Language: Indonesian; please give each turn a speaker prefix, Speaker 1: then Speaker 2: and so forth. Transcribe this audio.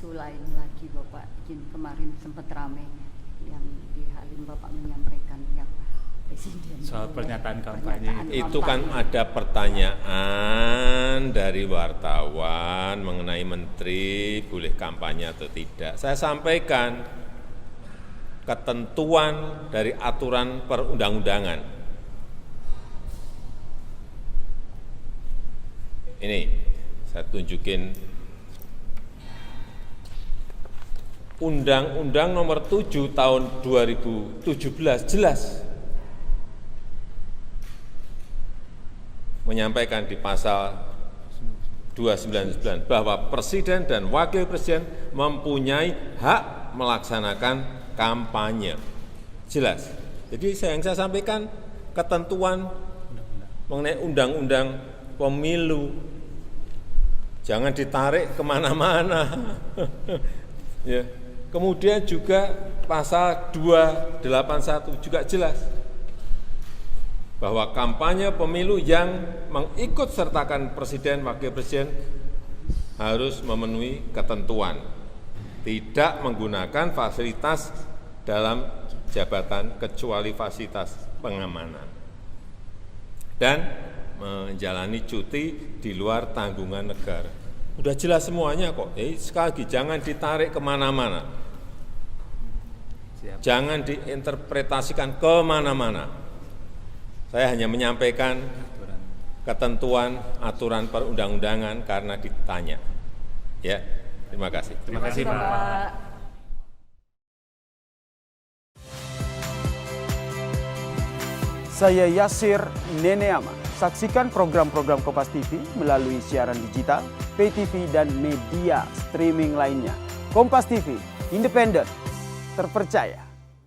Speaker 1: Itu lain lagi Bapak, kemarin sempat ramai yang di Halim Bapak menyampaikan yang Presiden
Speaker 2: soal pernyataan kampanye.
Speaker 3: Itu kan ada pertanyaan dari wartawan mengenai menteri boleh kampanye atau tidak. Saya sampaikan ketentuan dari aturan perundang-undangan. Ini saya tunjukin Undang-Undang Nomor 7 Tahun 2017 jelas menyampaikan di pasal 299 bahwa Presiden dan Wakil Presiden mempunyai hak melaksanakan kampanye. Jelas. Jadi yang saya sampaikan ketentuan mengenai undang-undang pemilu. Jangan ditarik kemana-mana. Ya. Kemudian juga pasal 281 juga jelas bahwa kampanye pemilu yang mengikut sertakan Presiden, Wakil Presiden harus memenuhi ketentuan, tidak menggunakan fasilitas dalam jabatan kecuali fasilitas pengamanan, dan menjalani cuti di luar tanggungan negara. Udah jelas semuanya kok. Sekali lagi, jangan ditarik kemana-mana, jangan diinterpretasikan kemana-mana. Saya hanya menyampaikan ketentuan aturan perundang-undangan karena ditanya. Ya, terima kasih.
Speaker 2: Terima kasih Pak.
Speaker 4: Saya Yasir Neneama. Saksikan program-program Kompas TV melalui siaran digital, pay TV, dan media streaming lainnya. Kompas TV, independen, terpercaya.